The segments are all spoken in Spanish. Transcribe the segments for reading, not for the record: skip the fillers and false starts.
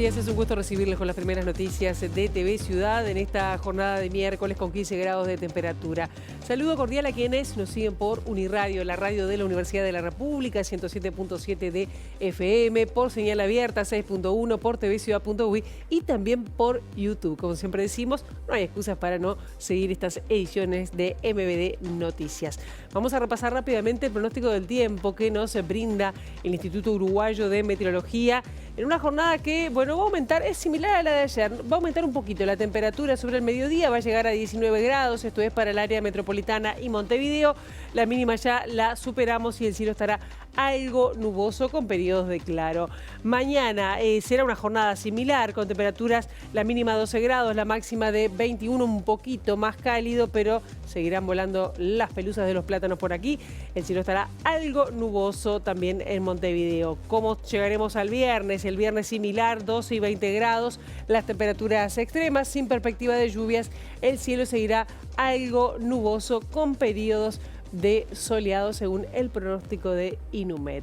días, es un gusto recibirles con las primeras noticias de TV Ciudad en esta jornada de miércoles con 15 grados de temperatura. Saludo cordial a quienes nos siguen por Uniradio, la radio de la Universidad de la República, 107.7 de FM, por señal abierta, 6.1, por tvciudad.uy y también por YouTube. Como siempre decimos, no hay excusas para no seguir estas ediciones de MBD Noticias. Vamos a repasar rápidamente el pronóstico del tiempo que nos brinda el Instituto Uruguayo de Meteorología en una jornada que, bueno, va a aumentar, es similar a la de ayer, va a aumentar un poquito la temperatura sobre el mediodía, va a llegar a 19 grados, esto es para el área metropolitana y Montevideo. La mínima ya la superamos y el cielo estará algo nuboso con periodos de claro. Mañana será una jornada similar con temperaturas, la mínima 12 grados, la máxima de 21, un poquito más cálido, pero seguirán volando las pelusas de los plátanos por aquí. El cielo estará algo nuboso también en Montevideo. ¿Cómo llegaremos al viernes? El viernes similar, 12 y 20 grados, las temperaturas extremas sin perspectiva de lluvias. El cielo seguirá algo nuboso con periodos de soleado según el pronóstico de Inumet.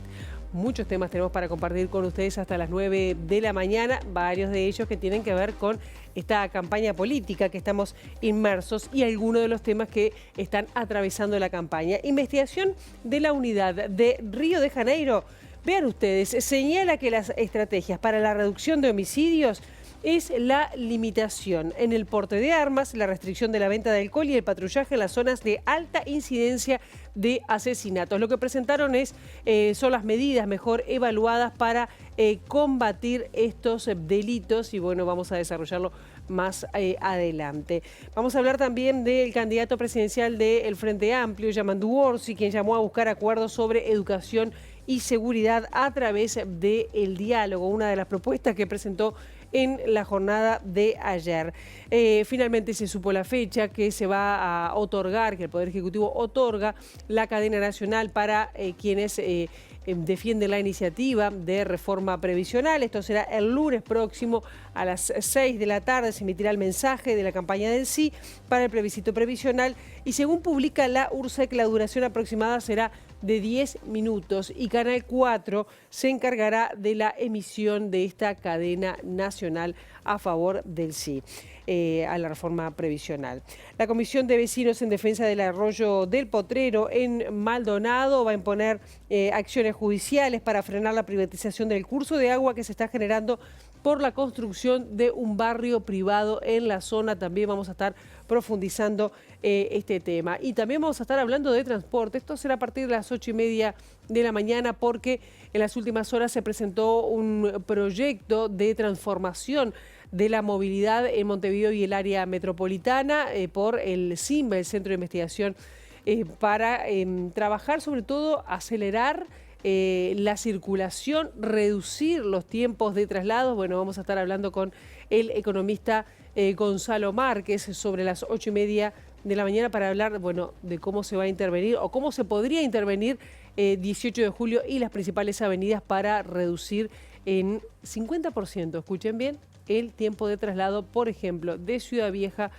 Muchos temas tenemos para compartir con ustedes hasta las 9 de la mañana, varios de ellos que tienen que ver con esta campaña política que estamos inmersos y algunos de los temas que están atravesando la campaña. Investigación de la unidad de Río de Janeiro. Vean ustedes, señala que las estrategias para la reducción de homicidios es la limitación en el porte de armas, la restricción de la venta de alcohol y el patrullaje en las zonas de alta incidencia de asesinatos. Lo que presentaron son las medidas mejor evaluadas para combatir estos delitos y bueno, vamos a desarrollarlo más adelante. Vamos a hablar también del candidato presidencial del Frente Amplio, Yamandu Orsi, quien llamó a buscar acuerdos sobre educación y seguridad a través del diálogo, una de las propuestas que presentó en la jornada de ayer. Finalmente se supo la fecha que se va a otorgar, que el Poder Ejecutivo otorga la cadena nacional para quienes defienden la iniciativa de reforma previsional. Esto será el lunes próximo a las 6 de la tarde. Se emitirá el mensaje de la campaña del sí para el plebiscito previsional y según publica la URSEC, la duración aproximada será de 10 minutos y Canal 4 se encargará de la emisión de esta cadena nacional a favor del sí a la reforma previsional. La Comisión de Vecinos en Defensa del Arroyo del Potrero en Maldonado va a imponer acciones judiciales para frenar la privatización del curso de agua que se está generando por la construcción de un barrio privado en la zona. También vamos a estar profundizando este tema. Y también vamos a estar hablando de transporte. Esto será a partir de las 8:30 de la mañana porque en las últimas horas se presentó un proyecto de transformación de la movilidad en Montevideo y el área metropolitana por el CIMBA, el Centro de Investigación, para trabajar sobre todo, acelerar la circulación, reducir los tiempos de traslados. Bueno, vamos a estar hablando con el economista Gonzalo Márquez sobre las 8:30 de la mañana para hablar, bueno, de cómo se va a intervenir o cómo se podría intervenir 18 de julio y las principales avenidas para reducir en 50%, escuchen bien, el tiempo de traslado, por ejemplo, de Ciudad Vieja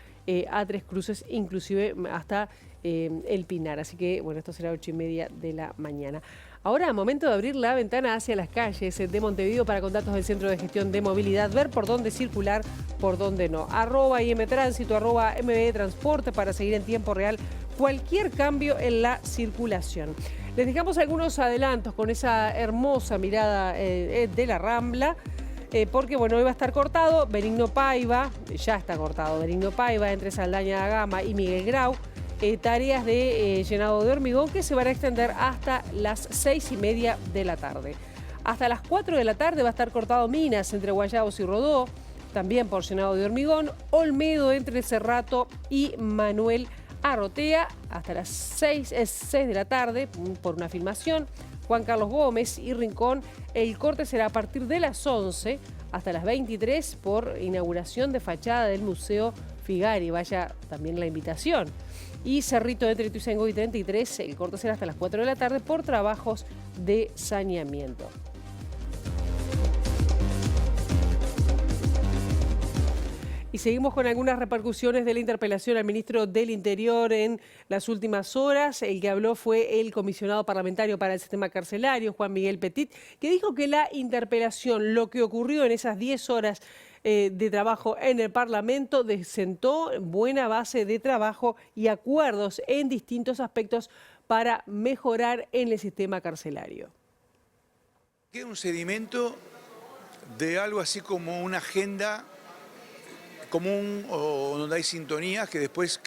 a Tres Cruces, inclusive hasta El Pinar. Así que, bueno, esto será 8:30 de la mañana. Ahora, momento de abrir la ventana hacia las calles de Montevideo para con datos del Centro de Gestión de Movilidad, ver por dónde circular, por dónde no. @IMTránsito, @MBDTransporte para seguir en tiempo real cualquier cambio en la circulación. Les dejamos algunos adelantos con esa hermosa mirada de la Rambla. Porque bueno, hoy va a estar cortado Benigno Paiva, ya está cortado Benigno Paiva entre Saldaña da Gama y Miguel Grau, tareas de llenado de hormigón que se van a extender hasta las 6:30 de la tarde. Hasta las 4 de la tarde va a estar cortado Minas entre Guayabos y Rodó, también por llenado de hormigón, Olmedo entre Cerrato y Manuel Arrotea, hasta las 6 de la tarde por una filmación. Juan Carlos Gómez y Rincón, el corte será a partir de las 11 hasta las 23 por inauguración de fachada del Museo Figari. Vaya también la invitación. Y Cerrito entre Ituzaingó y 33, el corte será hasta las 4 de la tarde por trabajos de saneamiento. Y seguimos con algunas repercusiones de la interpelación al ministro del Interior en las últimas horas. El que habló fue el comisionado parlamentario para el sistema carcelario, Juan Miguel Petit, que dijo que la interpelación, lo que ocurrió en esas 10 horas de trabajo en el Parlamento, sentó buena base de trabajo y acuerdos en distintos aspectos para mejorar en el sistema carcelario. Queda un sedimento de algo así como una agenda común o donde hay sintonías que después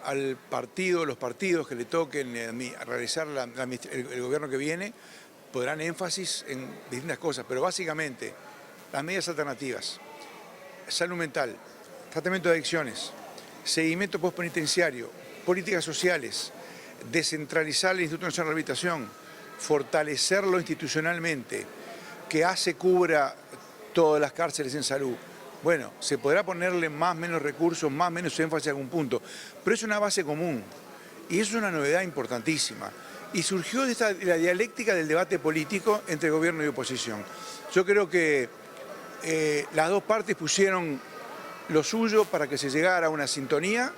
al partido, los partidos que le toquen realizar el gobierno que viene, podrán énfasis en distintas cosas, pero básicamente las medidas alternativas, salud mental, tratamiento de adicciones, seguimiento postpenitenciario, políticas sociales, descentralizar el Instituto Nacional de Rehabilitación, fortalecerlo institucionalmente, que cubra todas las cárceles en salud. Bueno, se podrá ponerle más o menos recursos, más o menos énfasis a algún punto, pero es una base común y eso es una novedad importantísima. Y surgió de la dialéctica del debate político entre gobierno y oposición. Yo creo que las dos partes pusieron lo suyo para que se llegara a una sintonía,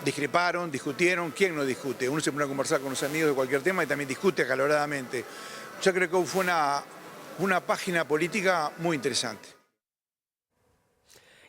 discreparon, discutieron. ¿Quién no discute? Uno se pone a conversar con los amigos de cualquier tema y también discute acaloradamente. Yo creo que fue una página política muy interesante.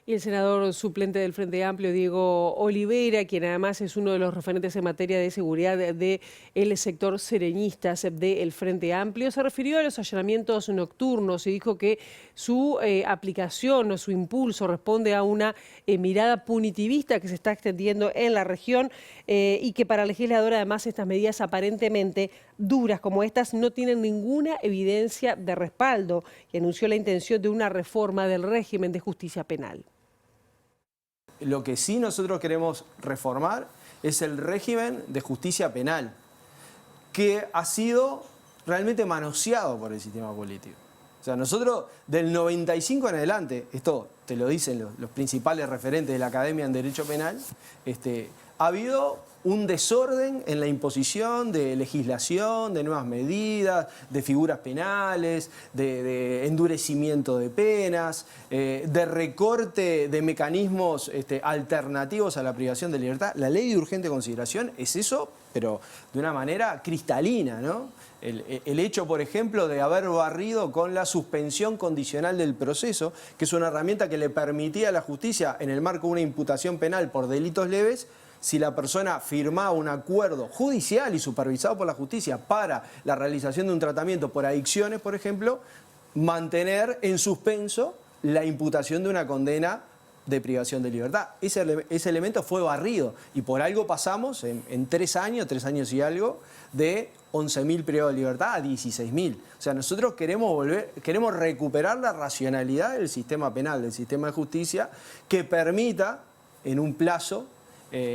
Y el senador suplente del Frente Amplio, Diego Olivera, quien además es uno de los referentes en materia de seguridad del sector sereñistas del Frente Amplio, se refirió a los allanamientos nocturnos y dijo que su aplicación o su impulso responde a una mirada punitivista que se está extendiendo en la región y que para el legislador además estas medidas aparentemente duras como estas no tienen ninguna evidencia de respaldo y anunció la intención de una reforma del régimen de justicia penal. Lo que sí nosotros queremos reformar es el régimen de justicia penal, que ha sido realmente manoseado por el sistema político. O sea, nosotros del 95 en adelante, esto te lo dicen los principales referentes de la Academia en Derecho Penal, ha habido un desorden en la imposición de legislación, de nuevas medidas, de figuras penales, de endurecimiento de penas, de recorte de mecanismos alternativos a la privación de libertad. La ley de urgente consideración es eso, pero de una manera cristalina, ¿no? El hecho, por ejemplo, de haber barrido con la suspensión condicional del proceso, que es una herramienta que le permitía a la justicia, en el marco de una imputación penal por delitos leves, si la persona firmaba un acuerdo judicial y supervisado por la justicia para la realización de un tratamiento por adicciones, por ejemplo, mantener en suspenso la imputación de una condena de privación de libertad. Ese elemento fue barrido y por algo pasamos en 3 años y algo, de 11.000 privados de libertad a 16.000. O sea, nosotros queremos recuperar la racionalidad del sistema penal, del sistema de justicia, que permita en un plazo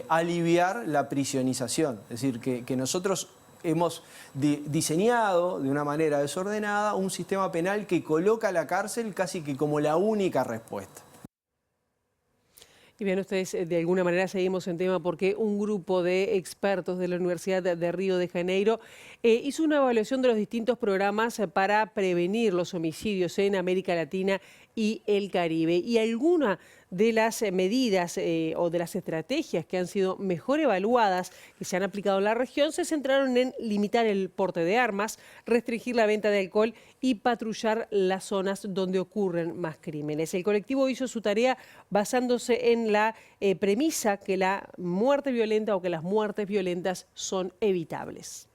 aliviar la prisionización. Es decir, que nosotros hemos diseñado de una manera desordenada un sistema penal que coloca a la cárcel casi que como la única respuesta. Y bien, ustedes de alguna manera seguimos en tema porque un grupo de expertos de la Universidad de Río de Janeiro hizo una evaluación de los distintos programas para prevenir los homicidios en América Latina y el Caribe. Y alguna de las medidas o de las estrategias que han sido mejor evaluadas, que se han aplicado en la región, se centraron en limitar el porte de armas, restringir la venta de alcohol y patrullar las zonas donde ocurren más crímenes. El colectivo hizo su tarea basándose en la premisa que la muerte violenta o que las muertes violentas son evitables.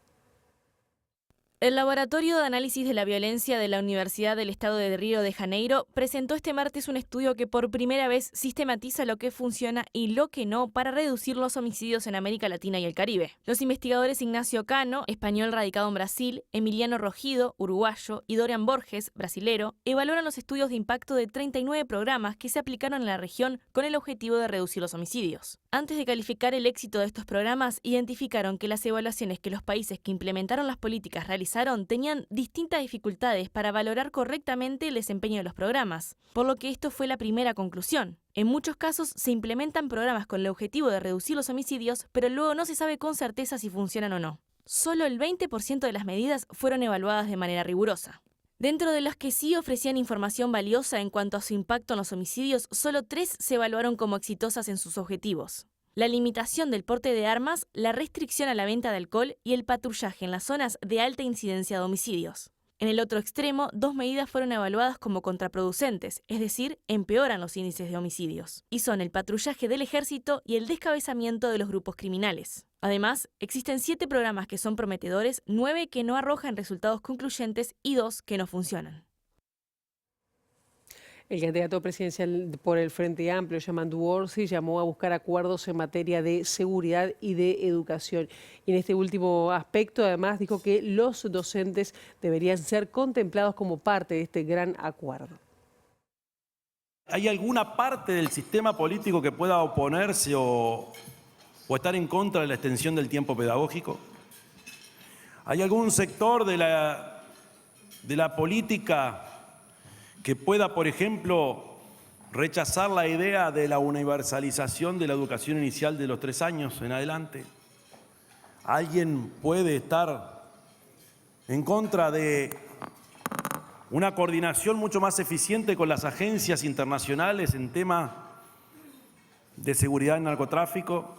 El Laboratorio de Análisis de la Violencia de la Universidad del Estado de Río de Janeiro presentó este martes un estudio que por primera vez sistematiza lo que funciona y lo que no para reducir los homicidios en América Latina y el Caribe. Los investigadores Ignacio Cano, español radicado en Brasil, Emiliano Rogido, uruguayo, y Dorian Borges, brasilero, evaluaron los estudios de impacto de 39 programas que se aplicaron en la región con el objetivo de reducir los homicidios. Antes de calificar el éxito de estos programas, identificaron que las evaluaciones que los países que implementaron las políticas realizaron tenían distintas dificultades para valorar correctamente el desempeño de los programas, por lo que esto fue la primera conclusión. En muchos casos se implementan programas con el objetivo de reducir los homicidios, pero luego no se sabe con certeza si funcionan o no. Solo el 20% de las medidas fueron evaluadas de manera rigurosa. Dentro de las que sí ofrecían información valiosa en cuanto a su impacto en los homicidios, solo 3 se evaluaron como exitosas en sus objetivos: la limitación del porte de armas, la restricción a la venta de alcohol y el patrullaje en las zonas de alta incidencia de homicidios. En el otro extremo, 2 medidas fueron evaluadas como contraproducentes, es decir, empeoran los índices de homicidios, y son el patrullaje del ejército y el descabezamiento de los grupos criminales. Además, existen 7 programas que son prometedores, 9 que no arrojan resultados concluyentes y 2 que no funcionan. El candidato presidencial por el Frente Amplio, Yamandu Orsi, llamó a buscar acuerdos en materia de seguridad y de educación. Y en este último aspecto, además, dijo que los docentes deberían ser contemplados como parte de este gran acuerdo. ¿Hay alguna parte del sistema político que pueda oponerse o estar en contra de la extensión del tiempo pedagógico? ¿Hay algún sector de la política que pueda, por ejemplo, rechazar la idea de la universalización de la educación inicial de los 3 años en adelante? ¿Alguien puede estar en contra de una coordinación mucho más eficiente con las agencias internacionales en temas de seguridad y narcotráfico?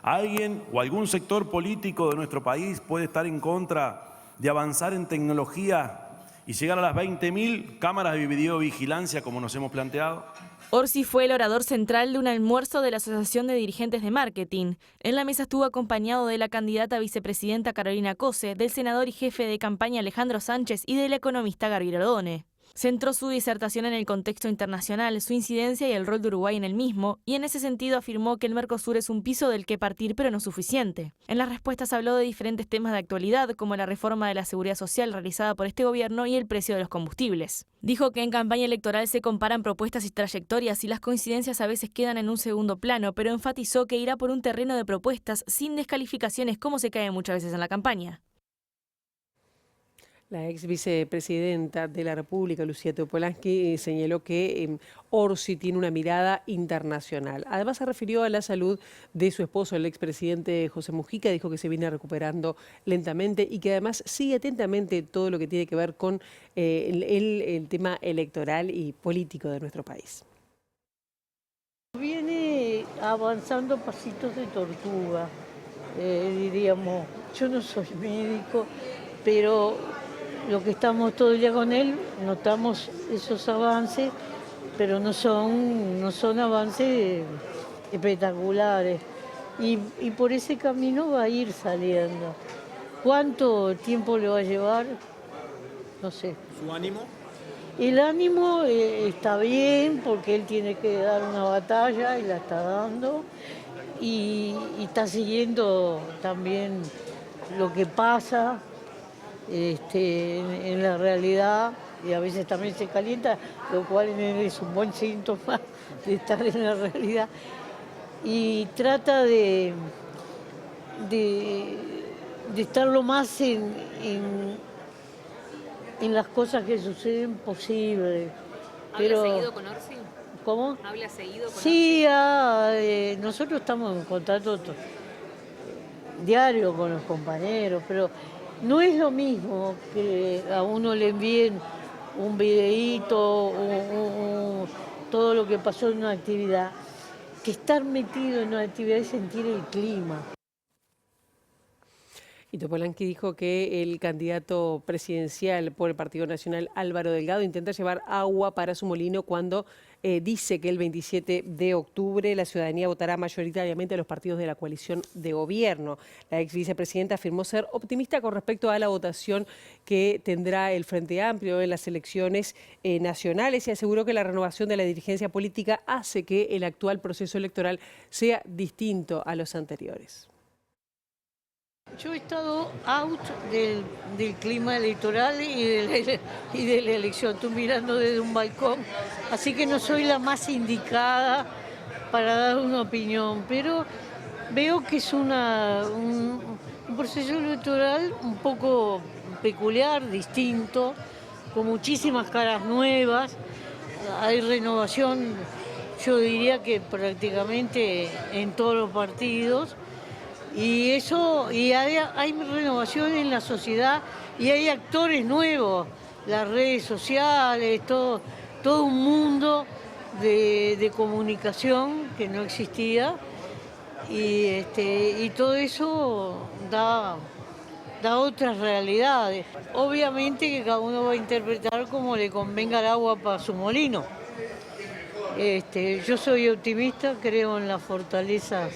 ¿Alguien o algún sector político de nuestro país puede estar en contra de avanzar en tecnología y llegar a las 20.000 cámaras de videovigilancia como nos hemos planteado? Orsi fue el orador central de un almuerzo de la Asociación de Dirigentes de Marketing. En la mesa estuvo acompañado de la candidata a vicepresidenta Carolina Cose, del senador y jefe de campaña Alejandro Sánchez y del economista Gabriel Odone. Centró su disertación en el contexto internacional, su incidencia y el rol de Uruguay en el mismo, y en ese sentido afirmó que el Mercosur es un piso del que partir, pero no suficiente. En las respuestas habló de diferentes temas de actualidad, como la reforma de la seguridad social realizada por este gobierno y el precio de los combustibles. Dijo que en campaña electoral se comparan propuestas y trayectorias y las coincidencias a veces quedan en un segundo plano, pero enfatizó que irá por un terreno de propuestas sin descalificaciones, como se cae muchas veces en la campaña. La ex vicepresidenta de la República, Lucía Topolansky, señaló que Orsi tiene una mirada internacional. Además, se refirió a la salud de su esposo, el expresidente José Mujica. Dijo que se viene recuperando lentamente y que además sigue atentamente todo lo que tiene que ver con el tema electoral y político de nuestro país. Viene avanzando pasitos de tortuga, diríamos. Yo no soy médico, pero lo que estamos todo el día con él, notamos esos avances, pero no son avances espectaculares. Y por ese camino va a ir saliendo. ¿Cuánto tiempo le va a llevar? No sé. ¿Su ánimo? El ánimo está bien porque él tiene que dar una batalla y la está dando. Y está siguiendo también lo que pasa en la realidad, y a veces también se calienta, lo cual es un buen síntoma de estar en la realidad. Y trata de estar lo más en las cosas que suceden posible. ¿Habla seguido con Orsi? ¿Cómo? ¿Habla seguido con Sí, Orsi? nosotros estamos en contacto diario con los compañeros, pero no es lo mismo que a uno le envíen un videíto, todo lo que pasó en una actividad, que estar metido en una actividad y sentir el clima. Y Topolansky dijo que el candidato presidencial por el Partido Nacional, Álvaro Delgado, intenta llevar agua para su molino cuando dice que el 27 de octubre la ciudadanía votará mayoritariamente a los partidos de la coalición de gobierno. La ex vicepresidenta afirmó ser optimista con respecto a la votación que tendrá el Frente Amplio en las elecciones nacionales y aseguró que la renovación de la dirigencia política hace que el actual proceso electoral sea distinto a los anteriores. Yo he estado out del clima electoral y de la elección, estoy mirando desde un balcón, así que no soy la más indicada para dar una opinión, pero veo que es un proceso electoral un poco peculiar, distinto, con muchísimas caras nuevas, hay renovación, yo diría que prácticamente en todos los partidos. Y hay renovación en la sociedad y hay actores nuevos las redes sociales, todo un mundo de comunicación que no existía y todo eso da otras realidades. Obviamente que cada uno va a interpretar como le convenga el agua para su molino. Yo soy optimista, creo en las fortalezas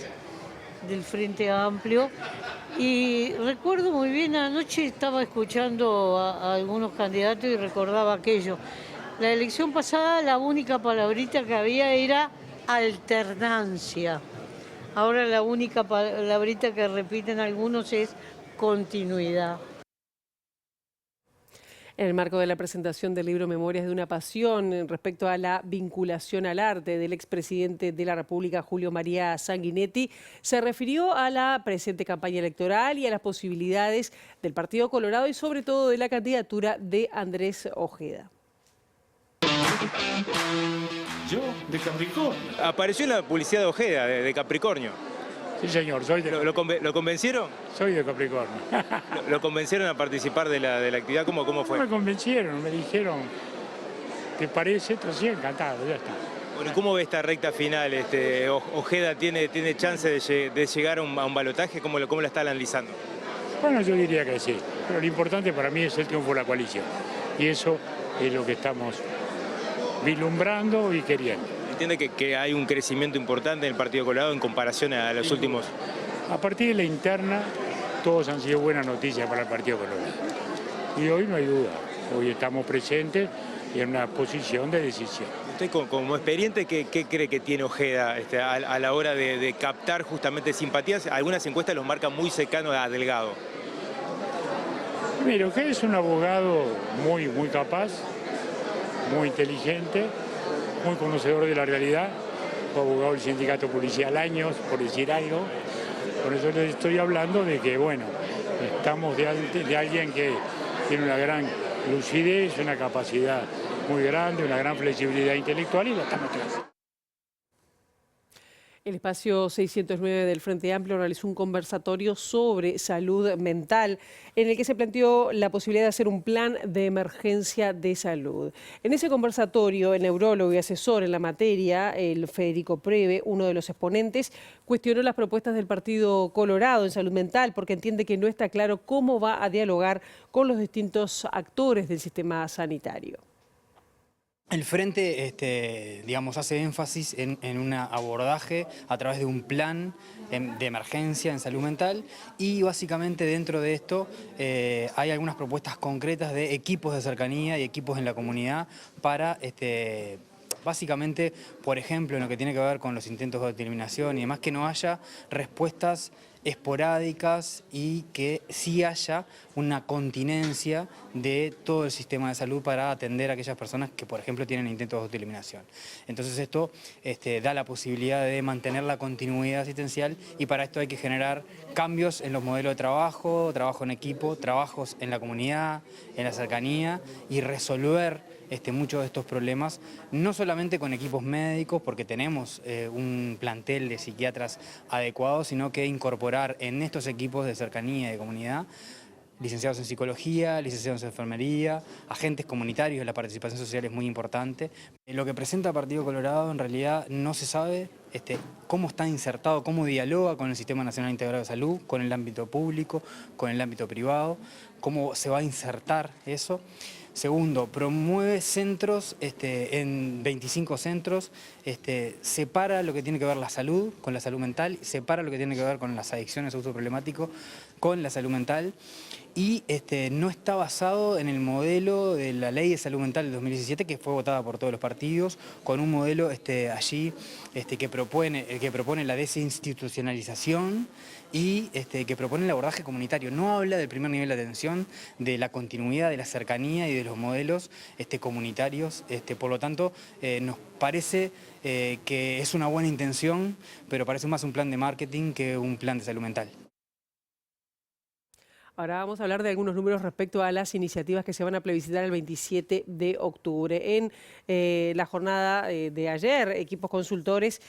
del Frente Amplio y recuerdo muy bien, anoche estaba escuchando a algunos candidatos y recordaba aquello. La elección pasada la única palabrita que había era alternancia. Ahora la única palabrita que repiten algunos es continuidad. En el marco de la presentación del libro Memorias de una Pasión, respecto a la vinculación al arte del expresidente de la República, Julio María Sanguinetti, se refirió a la presente campaña electoral y a las posibilidades del Partido Colorado y sobre todo de la candidatura de Andrés Ojeda. ¿Yo? ¿De Capricornio? Apareció en la publicidad de Ojeda, de Capricornio. Sí, señor, soy de... ¿Lo convencieron? Soy de Capricornio. ¿Lo convencieron a participar de la actividad? ¿Cómo fue? No me convencieron, me dijeron, ¿te parece? Entonces, sí, encantado, ya está. Bueno, ¿cómo ve esta recta final? ¿Ojeda tiene chance de llegar a un balotaje? ¿Cómo la está analizando? Bueno, yo diría que sí, pero lo importante para mí es el triunfo de la coalición. Y eso es lo que estamos vislumbrando y queriendo. ¿Entiende que hay un crecimiento importante en el Partido Colorado en comparación a los últimos? A partir de la interna, todos han sido buenas noticias para el Partido Colorado. Y hoy no hay duda, hoy estamos presentes y en una posición de decisión. Usted como experiente, ¿qué cree que tiene Ojeda a la hora de captar justamente simpatías? Algunas encuestas los marcan muy cercanos a Delgado. Mira, Ojeda es un abogado muy capaz, muy inteligente, muy conocedor de la realidad, fue abogado del sindicato policial años, por decir algo. Por eso les estoy hablando de que, bueno, estamos de alguien que tiene una gran lucidez, una capacidad muy grande, una gran flexibilidad intelectual y la estamos mostrando. El espacio 609 del Frente Amplio realizó un conversatorio sobre salud mental en el que se planteó la posibilidad de hacer un plan de emergencia de salud. En ese conversatorio, el neurólogo y asesor en la materia, el Federico Preve, uno de los exponentes, cuestionó las propuestas del Partido Colorado en salud mental porque entiende que no está claro cómo va a dialogar con los distintos actores del sistema sanitario. El Frente, digamos, hace énfasis en un abordaje a través de un plan de emergencia en salud mental y básicamente dentro de esto hay algunas propuestas concretas de equipos de cercanía y equipos en la comunidad para, básicamente, por ejemplo, en lo que tiene que ver con los intentos de eliminación y demás, que no haya respuestas esporádicas y que sí haya una continencia de todo el sistema de salud para atender a aquellas personas que, por ejemplo, tienen intentos de eliminación. Entonces esto da la posibilidad de mantener la continuidad asistencial y para esto hay que generar cambios en los modelos de trabajo en equipo, trabajos en la comunidad, en la cercanía y resolver muchos de estos problemas, no solamente con equipos médicos, porque tenemos un plantel de psiquiatras adecuado, sino que incorporar en estos equipos de cercanía y de comunidad licenciados en psicología, licenciados en enfermería, agentes comunitarios, la participación social es muy importante. Lo que presenta Partido Colorado en realidad no se sabe cómo está insertado, cómo dialoga con el Sistema Nacional Integrado de Salud, con el ámbito público, con el ámbito privado, cómo se va a insertar eso. Segundo, promueve centros, en 25 centros, separa lo que tiene que ver la salud con la salud mental, separa lo que tiene que ver con las adicciones a uso problemático con la salud mental y no está basado en el modelo de la Ley de Salud Mental del 2017 que fue votada por todos los partidos, con un modelo allí que propone la desinstitucionalización y que propone el abordaje comunitario. No habla del primer nivel de atención, de la continuidad, de la cercanía y de los modelos comunitarios. Por lo tanto, nos parece que es una buena intención, pero parece más un plan de marketing que un plan de salud mental. Ahora vamos a hablar de algunos números respecto a las iniciativas que se van a plebiscitar el 27 de octubre. En la jornada de ayer, Equipos Consultores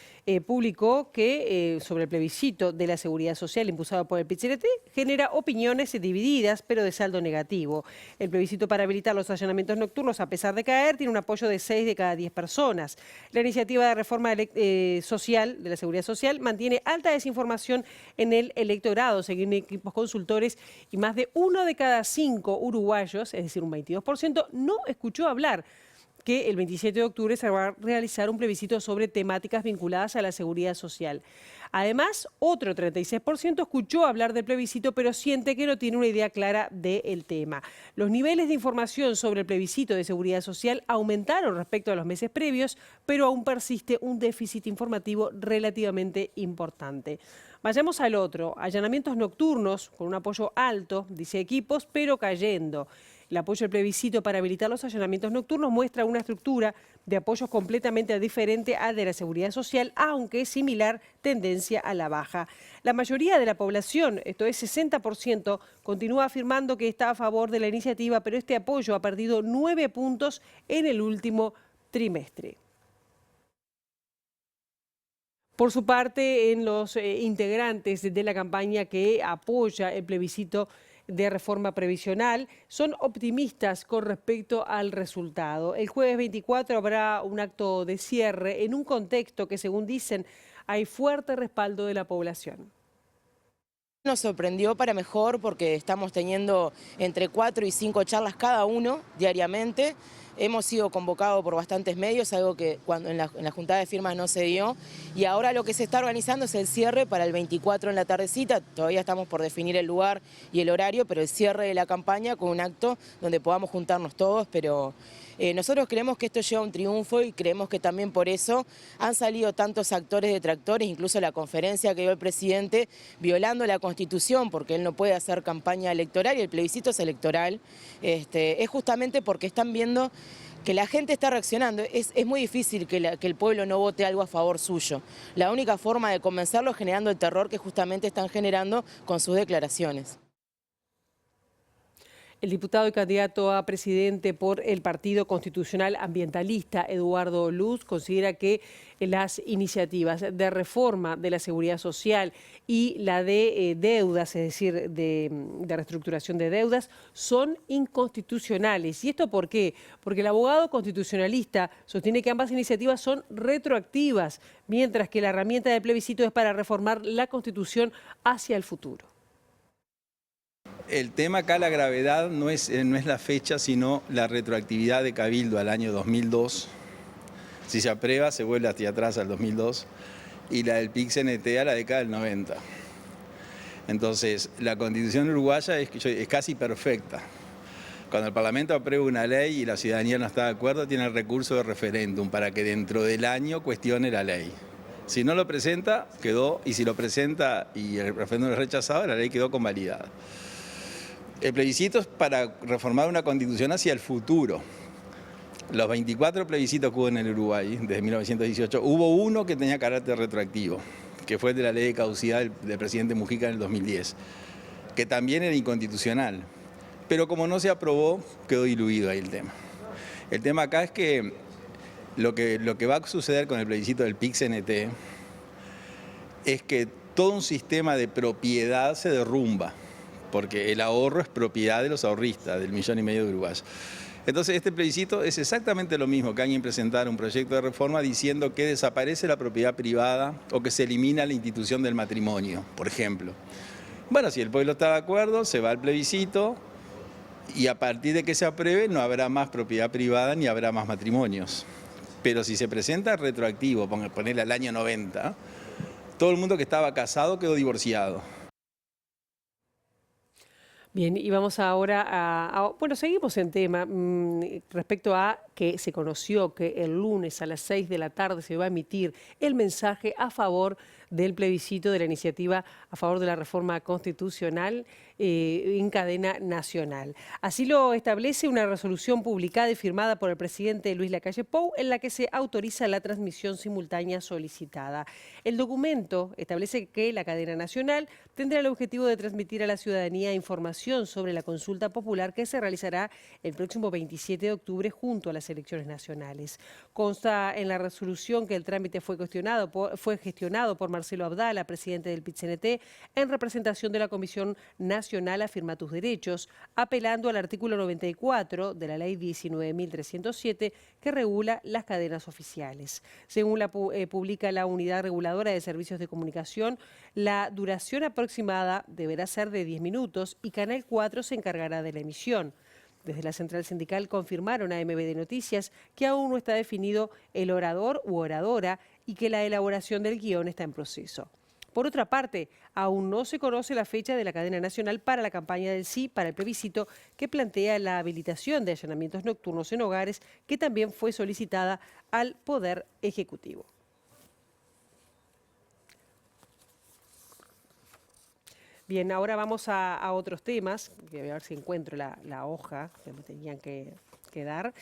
publicó que sobre el plebiscito de la seguridad social impulsado por el PIT-CNT genera opiniones divididas, pero de saldo negativo. El plebiscito para habilitar los allanamientos nocturnos, a pesar de caer, tiene un apoyo de 6 de cada 10 personas. La iniciativa de reforma social de la seguridad social mantiene alta desinformación en el electorado, según Equipos Consultores, y más de 1 de cada 5 uruguayos, es decir, un 22%, no escuchó hablar que el 27 de octubre se va a realizar un plebiscito sobre temáticas vinculadas a la seguridad social. Además, otro 36% escuchó hablar del plebiscito, pero siente que no tiene una idea clara del tema. Los niveles de información sobre el plebiscito de seguridad social aumentaron respecto a los meses previos, pero aún persiste un déficit informativo relativamente importante. Vayamos al otro, allanamientos nocturnos con un apoyo alto, dice Equipos, pero cayendo. El apoyo al plebiscito para habilitar los allanamientos nocturnos muestra una estructura de apoyos completamente diferente al de la seguridad social, aunque similar tendencia a la baja. La mayoría de la población, esto es 60%, continúa afirmando que está a favor de la iniciativa, pero este apoyo ha perdido 9 puntos en el último trimestre. Por su parte, en los integrantes de la campaña que apoya el plebiscito de reforma previsional, son optimistas con respecto al resultado. El jueves 24 habrá un acto de cierre en un contexto que, según dicen, hay fuerte respaldo de la población. Nos sorprendió para mejor porque estamos teniendo entre 4 y 5 charlas cada uno diariamente. Hemos sido convocados por bastantes medios, algo que cuando en la juntada de firmas no se dio. Y ahora lo que se está organizando es el cierre para el 24 en la tardecita. Todavía estamos por definir el lugar y el horario, pero el cierre de la campaña con un acto donde podamos juntarnos todos. Pero nosotros creemos que esto lleva a un triunfo y creemos que también por eso han salido tantos actores detractores, incluso la conferencia que dio el presidente violando la Constitución, porque él no puede hacer campaña electoral y el plebiscito es electoral. Es justamente porque están viendo que la gente está reaccionando. Es muy difícil que el pueblo no vote algo a favor suyo. La única forma de convencerlo es generando el terror que justamente están generando con sus declaraciones. El diputado y candidato a presidente por el Partido Constitucional Ambientalista, Eduardo Luz, considera que las iniciativas de reforma de la seguridad social y la de deudas, es decir, de reestructuración de deudas, son inconstitucionales. ¿Y esto por qué? Porque el abogado constitucionalista sostiene que ambas iniciativas son retroactivas, mientras que la herramienta del plebiscito es para reformar la Constitución hacia el futuro. El tema acá, la gravedad, no es la fecha, sino la retroactividad de Cabildo al año 2002. Si se aprueba, se vuelve hacia atrás al 2002. Y la del PIT-CNT a la década del 90. Entonces, la Constitución uruguaya es casi perfecta. Cuando el Parlamento aprueba una ley y la ciudadanía no está de acuerdo, tiene el recurso de referéndum para que dentro del año cuestione la ley. Si no lo presenta, quedó, y si lo presenta y el referéndum es rechazado, la ley quedó convalidada. El plebiscito es para reformar una constitución hacia el futuro. Los 24 plebiscitos que hubo en el Uruguay, desde 1918, hubo uno que tenía carácter retroactivo, que fue el de la ley de caducidad del presidente Mujica en el 2010, que también era inconstitucional. Pero como no se aprobó, quedó diluido ahí el tema. El tema acá es que lo que va a suceder con el plebiscito del PIT-CNT es que todo un sistema de propiedad se derrumba, porque el ahorro es propiedad de los ahorristas, del 1,5 millones de uruguayos. Entonces este plebiscito es exactamente lo mismo que alguien presentar un proyecto de reforma diciendo que desaparece la propiedad privada o que se elimina la institución del matrimonio, por ejemplo. Bueno, si el pueblo está de acuerdo, se va al plebiscito y a partir de que se apruebe no habrá más propiedad privada ni habrá más matrimonios. Pero si se presenta retroactivo, ponerle al año 90, todo el mundo que estaba casado quedó divorciado. Bien, y vamos ahora bueno, seguimos en tema respecto a que se conoció que el lunes a las 6 de la tarde se va a emitir el mensaje a favor del plebiscito de la iniciativa a favor de la reforma constitucional en cadena nacional. Así lo establece una resolución publicada y firmada por el presidente Luis Lacalle Pou, en la que se autoriza la transmisión simultánea solicitada. El documento establece que la cadena nacional tendrá el objetivo de transmitir a la ciudadanía información sobre la consulta popular que se realizará el próximo 27 de octubre junto a las elecciones nacionales. Consta en la resolución que el trámite fue gestionado por Marcelo Abdala, presidente del PIT-CNT, en representación de la Comisión Nacional Afirma Tus Derechos, apelando al artículo 94 de la Ley 19.307 que regula las cadenas oficiales. Según la publica la Unidad Reguladora de Servicios de Comunicación, la duración aproximada deberá ser de 10 minutos y Canal 4 se encargará de la emisión. Desde la central sindical confirmaron a MBD Noticias que aún no está definido el orador u oradora y que la elaboración del guión está en proceso. Por otra parte, aún no se conoce la fecha de la cadena nacional para la campaña del sí para el plebiscito que plantea la habilitación de allanamientos nocturnos en hogares, que también fue solicitada al Poder Ejecutivo. Bien, ahora vamos a otros temas, que voy a ver si encuentro la hoja que me tenían que dar.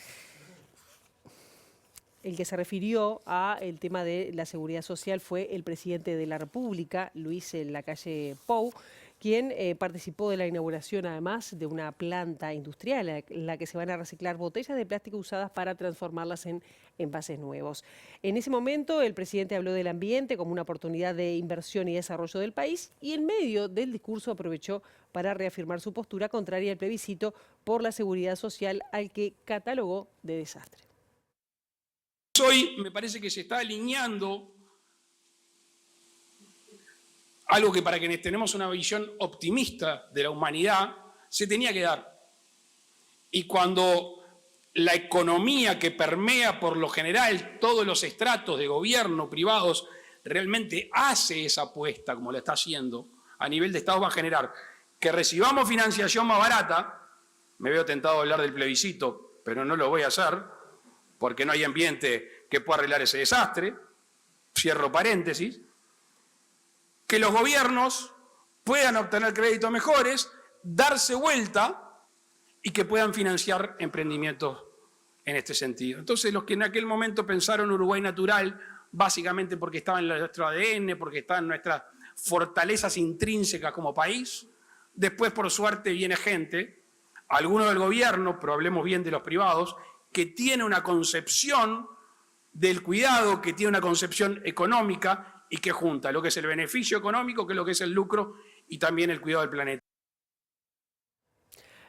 El que se refirió al tema de la seguridad social fue el presidente de la República, Luis Lacalle Pou, quien participó de la inauguración, además, de una planta industrial en la que se van a reciclar botellas de plástico usadas para transformarlas en envases nuevos. En ese momento, el presidente habló del ambiente como una oportunidad de inversión y desarrollo del país y en medio del discurso aprovechó para reafirmar su postura contraria al plebiscito por la seguridad social, al que catalogó de desastre. Hoy me parece que se está alineando algo que para quienes tenemos una visión optimista de la humanidad se tenía que dar. Y cuando la economía que permea por lo general todos los estratos de gobierno, privados, realmente hace esa apuesta como la está haciendo a nivel de Estado, va a generar que recibamos financiación más barata. Me veo tentado a hablar del plebiscito, pero no lo voy a hacer porque no hay ambiente que pueda arreglar ese desastre. Cierro paréntesis. Que los gobiernos puedan obtener créditos mejores, darse vuelta y que puedan financiar emprendimientos en este sentido. Entonces, los que en aquel momento pensaron Uruguay natural, básicamente porque estaba en nuestro ADN, porque están en nuestras fortalezas intrínsecas como país, después, por suerte, viene gente, algunos del gobierno, pero hablemos bien de los privados, que tiene una concepción del cuidado, que tiene una concepción económica y que junta lo que es el beneficio económico, que es lo que es el lucro y también el cuidado del planeta.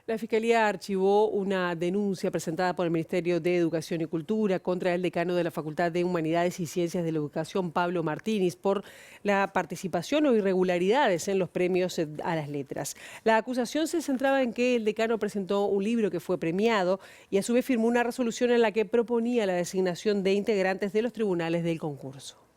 La Fiscalía archivó una denuncia presentada por el Ministerio de Educación y Cultura contra el decano de la Facultad de Humanidades y Ciencias de la Educación, Pablo Martínez, por la participación o irregularidades en los premios a las letras. La acusación se centraba en que el decano presentó un libro que fue premiado y a su vez firmó una resolución en la que proponía la designación de integrantes de los tribunales del concurso.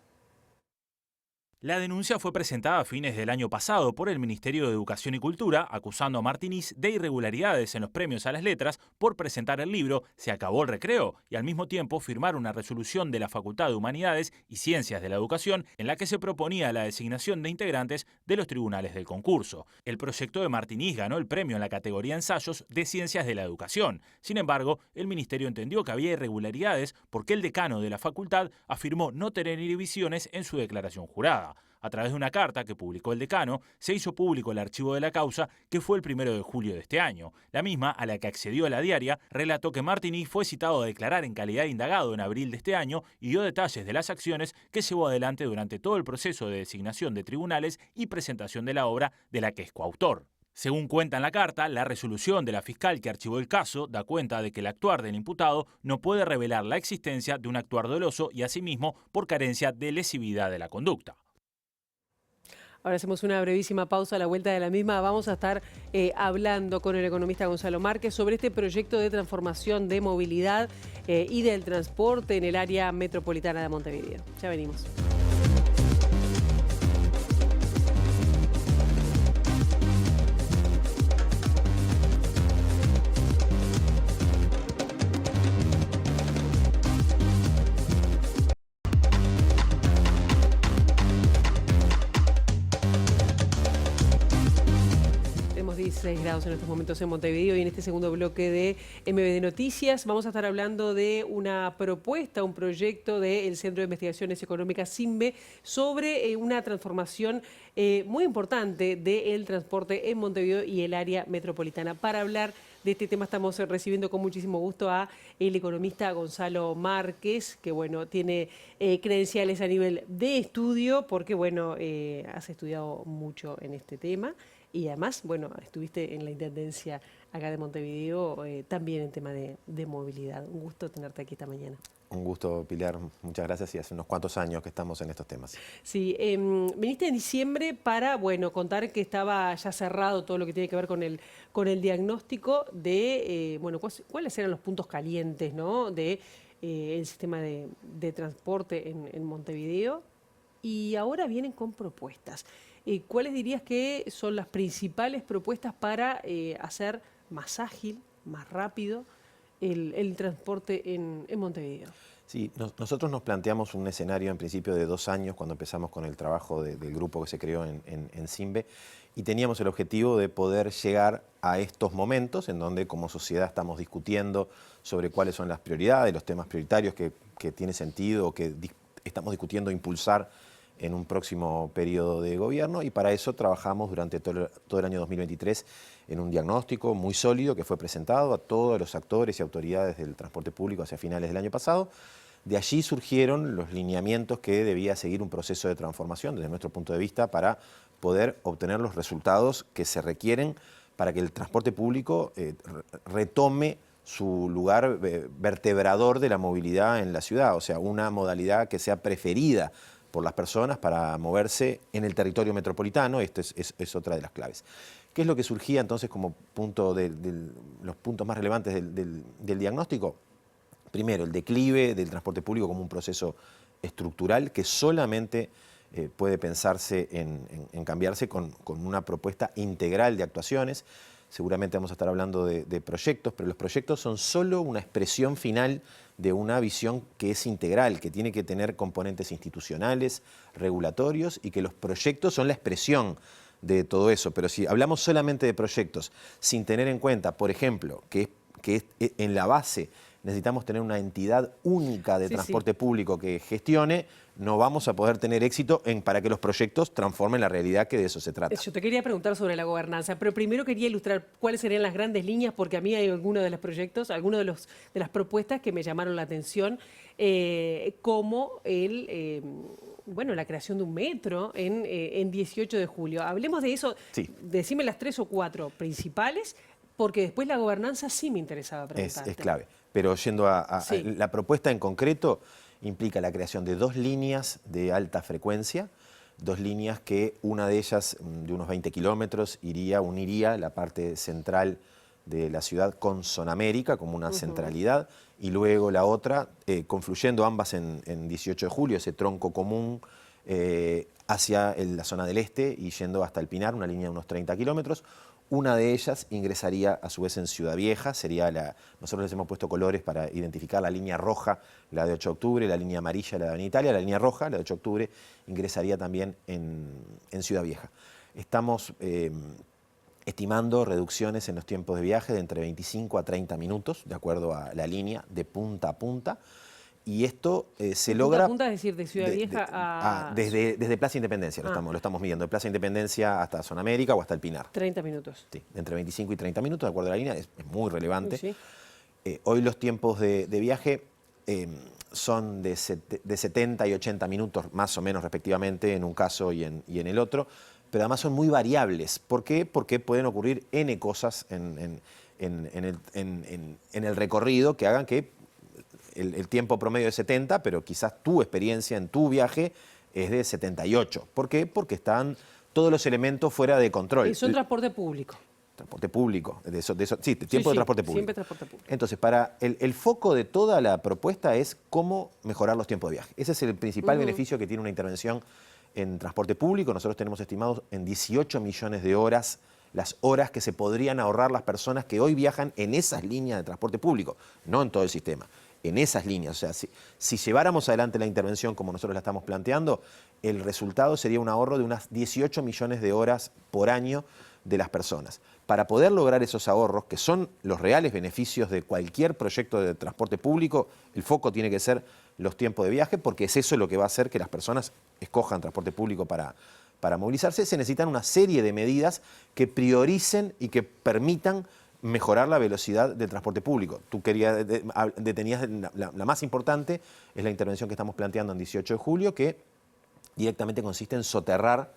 La denuncia fue presentada a fines del año pasado por el Ministerio de Educación y Cultura, acusando a Martínez de irregularidades en los premios a las letras por presentar el libro Se acabó el recreo y al mismo tiempo firmar una resolución de la Facultad de Humanidades y Ciencias de la Educación en la que se proponía la designación de integrantes de los tribunales del concurso. El proyecto de Martínez ganó el premio en la categoría Ensayos de Ciencias de la Educación. Sin embargo, el Ministerio entendió que había irregularidades porque el decano de la facultad afirmó no tener inhibiciones en su declaración jurada. A través de una carta que publicó el decano, se hizo público el archivo de la causa, que fue el 1 de julio de este año. La misma, a la que accedió la diaria, relató que Martínez fue citado a declarar en calidad de indagado en abril de este año y dio detalles de las acciones que llevó adelante durante todo el proceso de designación de tribunales y presentación de la obra de la que es coautor. Según cuenta en la carta, la resolución de la fiscal que archivó el caso da cuenta de que el actuar del imputado no puede revelar la existencia de un actuar doloso y asimismo por carencia de lesividad de la conducta. Ahora hacemos una brevísima pausa. A la vuelta de la misma vamos a estar hablando con el economista Gonzalo Márquez sobre este proyecto de transformación de movilidad y del transporte en el área metropolitana de Montevideo. Ya venimos. 16 grados en estos momentos en Montevideo y en este segundo bloque de MBD Noticias vamos a estar hablando de una propuesta, un proyecto del Centro de Investigaciones Económicas CIMBE sobre una transformación muy importante del transporte en Montevideo y el área metropolitana. Para hablar de este tema estamos recibiendo con muchísimo gusto a el economista Gonzalo Márquez, que bueno, tiene credenciales a nivel de estudio porque bueno, has estudiado mucho en este tema y además, bueno, estuviste en la Intendencia acá de Montevideo también en tema de movilidad. Un gusto tenerte aquí esta mañana. Un gusto, Pilar. Muchas gracias y hace unos cuantos años que estamos en estos temas. Sí, viniste en diciembre para, bueno, contar que estaba ya cerrado todo lo que tiene que ver con el diagnóstico de, bueno, cuáles eran los puntos calientes, ¿no?, de el sistema de transporte en Montevideo. Y ahora vienen con propuestas. ¿Cuáles dirías que son las principales propuestas para hacer más ágil, más rápido el transporte en Montevideo? Sí, nosotros nos planteamos un escenario en principio de 2 años cuando empezamos con el trabajo del grupo que se creó en CIMBE y teníamos el objetivo de poder llegar a estos momentos en donde como sociedad estamos discutiendo sobre cuáles son las prioridades, los temas prioritarios que tiene sentido o que estamos discutiendo impulsar en un próximo periodo de gobierno y para eso trabajamos durante todo el año 2023 en un diagnóstico muy sólido que fue presentado a todos los actores y autoridades del transporte público hacia finales del año pasado. De allí surgieron los lineamientos que debía seguir un proceso de transformación desde nuestro punto de vista para poder obtener los resultados que se requieren para que el transporte público retome su lugar vertebrador de la movilidad en la ciudad, o sea, una modalidad que sea preferida por las personas para moverse en el territorio metropolitano. Esto es otra de las claves. ¿Qué es lo que surgía entonces como punto los puntos más relevantes del diagnóstico? Primero, el declive del transporte público como un proceso estructural que solamente puede pensarse en cambiarse con una propuesta integral de actuaciones. Seguramente vamos a estar hablando de proyectos, pero los proyectos son solo una expresión final de una visión que es integral, que tiene que tener componentes institucionales, regulatorios y que los proyectos son la expresión de todo eso. Pero si hablamos solamente de proyectos sin tener en cuenta, por ejemplo, que en la base necesitamos tener una entidad única de transporte público que gestione, no vamos a poder tener éxito para que los proyectos transformen la realidad, que de eso se trata. Yo te quería preguntar sobre la gobernanza, pero primero quería ilustrar cuáles serían las grandes líneas, porque a mí hay algunos de los proyectos, algunos de las propuestas que me llamaron la atención, como la creación de un metro en 18 de julio. Hablemos de eso, decime las 3 o 4 principales, porque después la gobernanza sí me interesaba preguntarte. Es clave, pero yendo a la propuesta en concreto, implica la creación de 2 líneas de alta frecuencia, 2 líneas que una de ellas, de unos 20 kilómetros, uniría la parte central de la ciudad con Zona América como una centralidad, y luego la otra, confluyendo ambas en 18 de julio, ese tronco común hacia la zona del este y yendo hasta el Pinar, una línea de unos 30 kilómetros. Una de ellas ingresaría a su vez en Ciudad Vieja, nosotros les hemos puesto colores para identificar la línea roja, la de 8 de octubre, la línea amarilla, la de Avenida Italia, la línea roja, la de 8 de octubre, ingresaría también en Ciudad Vieja. Estamos estimando reducciones en los tiempos de viaje de entre 25 a 30 minutos, de acuerdo a la línea, de punta a punta. Y esto se logra... Punta, es decir, de Ciudad Vieja a... Desde Plaza Independencia lo estamos midiendo, de Plaza Independencia hasta Zona América o hasta el Pinar. 30 minutos. Sí, entre 25 y 30 minutos, de acuerdo a la línea, es muy relevante. Sí. Hoy los tiempos de viaje son de 70 y 80 minutos, más o menos respectivamente, en un caso y en el otro, pero además son muy variables. ¿Por qué? Porque pueden ocurrir N cosas en el recorrido que hagan que el tiempo promedio es 70, pero quizás tu experiencia en tu viaje es de 78. ¿Por qué? Porque están todos los elementos fuera de control. Y son transporte público. Transporte público, tiempo de transporte público. Siempre transporte público. Entonces, el foco de toda la propuesta es cómo mejorar los tiempos de viaje. Ese es el principal beneficio que tiene una intervención en transporte público. Nosotros tenemos estimados en 18 millones de horas las horas que se podrían ahorrar las personas que hoy viajan en esas líneas de transporte público, no en todo el sistema. En esas líneas, o sea, si lleváramos adelante la intervención como nosotros la estamos planteando, el resultado sería un ahorro de unas 18 millones de horas por año de las personas. Para poder lograr esos ahorros, que son los reales beneficios de cualquier proyecto de transporte público, el foco tiene que ser los tiempos de viaje, porque es eso lo que va a hacer que las personas escojan transporte público para movilizarse. Se necesitan una serie de medidas que prioricen y que permitan mejorar la velocidad del transporte público. Tú detenías la más importante, es la intervención que estamos planteando en 18 de julio, que directamente consiste en soterrar